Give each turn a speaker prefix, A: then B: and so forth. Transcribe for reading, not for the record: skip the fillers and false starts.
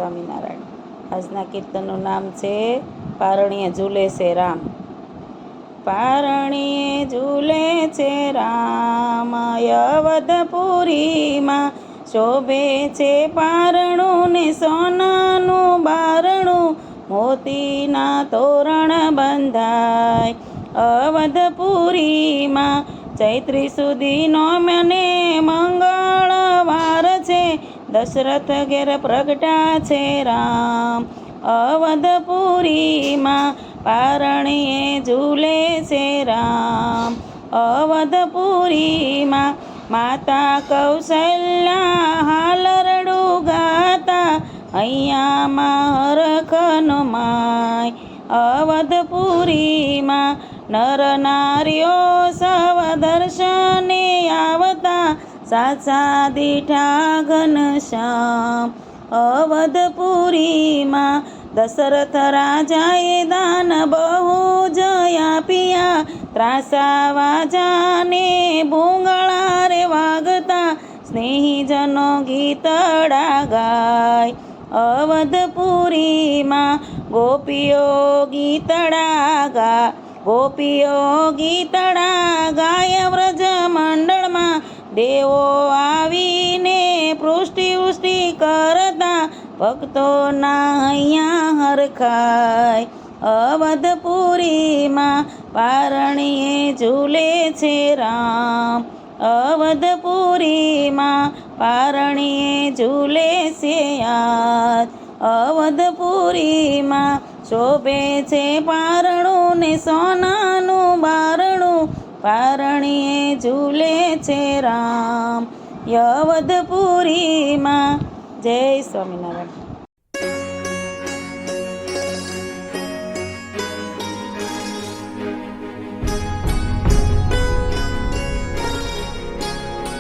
A: સ્વામિનારાયણ। આજના કીર્તનનું નામ છે પારણીએ ઝૂલે છે રામ। પારણીએ ઝૂલે છે રામ, અવધપુરીમાં શોભે છે પારણું ને સોનાનું બારણું, મોતીના તોરણ બંધાય અવધપુરીમાં। ચૈત્રી સુધીનો મને મંગળવાર છે, દશરથ ઘેર પ્રગટા છે રામ અવધપુરીમાં। પારણીએ ઝૂલે છે રામ અવધપુરીમાં। માતા કૌશલ્યા હાલરડું ગાતા, અહીંયામાં હરખનો માય અવધપુરીમાં। નર નારીઓ સવ દર્શને આવતા, સાચા દીઠા ઘનશ્યામ અવધપુરીમાં। દશરથ રાજાએ દાન બહુ જ આપ્યા, ત્રાસા વાજાને ભૂંગળા રે વાગતા, સ્નેહીજનો ગીતડા ગાય અવધપુરીમાં। ગોપીઓ ગીતડા ગાય વ્રજ મંડળમાં, દેવો આવીને પૃષ્ટિ કરતા, ભક્તોના અહીંયા હરખાય અવધપુરીમાં। પારણીએ ઝૂલે છે રામ અવધપુરીમાં। પારણીએ ઝૂલે છે આજ અવધપુરીમાં। શોભે છે પારણું ને સોનાનું બારણું, પારણીએ ઝૂલે છે રામ અવધપુરીમાં। જય સ્વામિનારાયણ।